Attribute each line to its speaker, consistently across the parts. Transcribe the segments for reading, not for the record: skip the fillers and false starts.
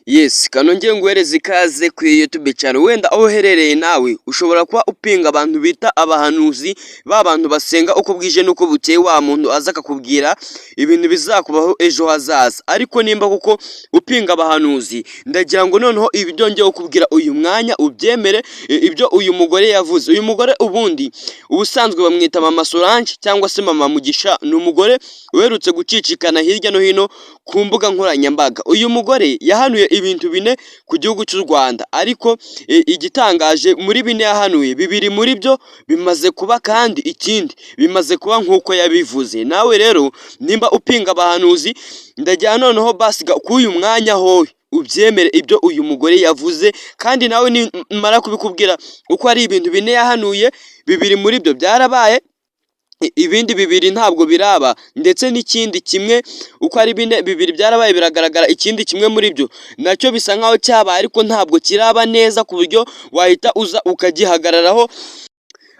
Speaker 1: Yes, kanongeye nguhereze ikaze kuri YouTube channel. Wenda aho uherereye nawe ushobora kuba upinga abantu bita abahanuzi, ba bantu basenga uko bwije nuko bukeye, wa muntu aza akakubwira ibintu bizakubaho ejo hazaza. Ariko nimba kuko upinga abahanuzi, ndagira ngo noneho ibyo ngiye kukubwira uyu mwanya ubyemere, ibyo uyu mugore yavuze. Uyu mugore ubundi ubusanzwe bamwita Mama Solange cyangwa se Mama Mugisha, ni umugore uherutse gucicikana hirya no hino ku mbuga nkoranyambaga. Uyu mugore yahanuye ibintu bine ku gihugu cy'u Rwanda, ariko igitangaje muri bine yahanuye, bibiri muri byo bimaze kuba, kandi ikindi bimaze kuba nk'uko yabivuze. Nawe rero nimba upinga abahanuzi, ndagira noneho basiga k'uyu mwanya howe ubyemere ibyo uyu mugore yavuze, kandi nawe nimara kubikubwira uko ari ibintu bine yahanuye, bibiri muri byo byarabaye, ibindi bibiri ntabwo biraba, ndetse n'ikindi kimwe uko ari bine, bibiri byarabaye biragaragara, ikindi kimwe muri byo nacyo bisa nkaho cyabaye ariko ntabwo kiraba neza ku buryo wahita uza ukagihagararaho.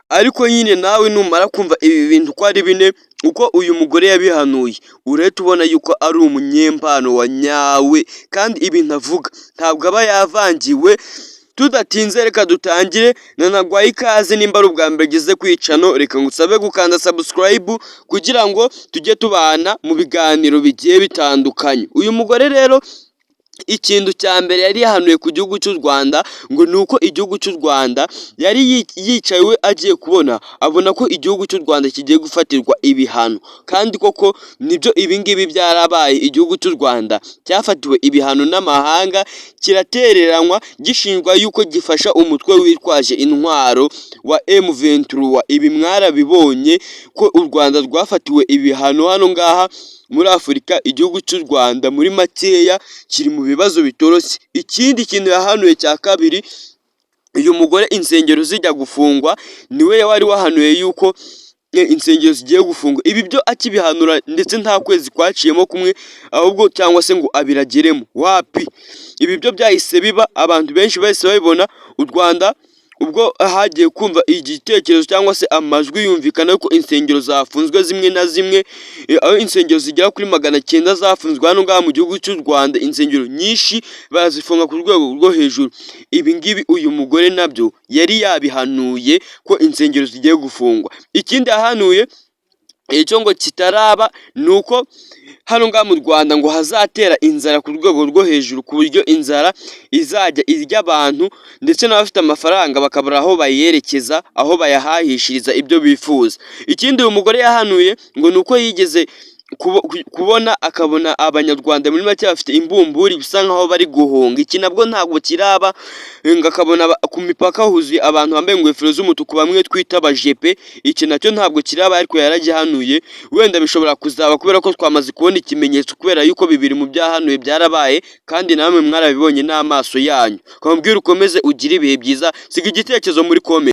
Speaker 1: Ariko nyine nawe numara kumva ibi bintu uko ari bine uko uyu mugore yabihanuye, urahita ubona yuko ari umunyempano wa nyawe, kandi ibintu avuga ntabwo aba yavangiwe. Tudatinze reka dutangire. Nanagwaye ikaze nimba ari ubwa mbere ugeze ku icano, reka ngusabe gukanda subscribe kugira ngo tujye tubana mu biganiro bigiye bitandukanye. Uyu mugore rero ikintu cya mbere yari yahanuye ku gihugu cy'u Rwanda, ngo ni uko igihugu cy'u Rwanda yari yicaye we agiye kubona, abona ko igihugu cy'u Rwanda kigiye gufatirwa ibihano, kandi koko nibyo ibingibi byarabaye. Igihugu cy'u Rwanda cyafatiwe ibihano n'amahanga, kiratereranywa gishinjwa yuko gifasha umutwe witwaje intwaro wa M23. Ibi mwarabibonye ko u Rwanda rwafatiwe ibihano hano ngaha muri Afurika. Igihugu cy'u Rwanda muri makeya kiri mu bibazo bitoroshye. Ikindi kintu yahanuye cya kabiri, uyu mugore insengero zijya gufungwa, niwe wari wahanuye yuko insengero zigiye gufungwa. Ibi byo akibihanura ndetse nta kwezi kwaciyemo kumwe, ahubwo cyangwa se ngo abirageremo, wapi, ibi byo byahise biba. Abantu benshi bahise babibona. U Rwanda ubwo hagiye kumva igitekerezo cyangwa se amajwi yumvikana yuko insengero zafunzwe zimwe na zimwe, aho insengero zigera kuri 900 zafunzwe hano ngaha mu gihugu cy'u Rwanda, insengero nyinshi barazifunga ku rwego rwo hejuru. Ibi ngibi uyu mugore nabyo yari yabihanuye ko insengero zigiye gufungwa. Ikindi yahanuye icyo ngo kitaraba, ni uko hano ngaha mu Rwanda ngo hazatera inzara ku rwego rwo hejuru, ku buryo inzara izajya irya abantu, ndetse n'abafite amafaranga bakabura aho bayerekeza, aho bayahahishiriza ibyo bifuza. Ikindi uyu mugore yahanuye ngo ni uko yigeze kubona akabona abanyarwanda muri make bafite imbumburi bisa nkaho bari guhunga. Iki nabwo ntabwo kiraba, ngo akabona ku mipaka huzuye abantu bambaye ingofero z'umutuku, bamwe twita abajepe. Iki nacyo ntabwo kiraba, ariko yaragihanuye. Wenda bishobora kuzaba kubera ko twamaze kubona ikimenyetso, kubera yuko bibiri mu byahanuye byarabaye, kandi namwe mwarabibonye n'amaso yanyu. Kamubwira ukomeze ugire ibihe byiza, siga igitekerezo muri comment.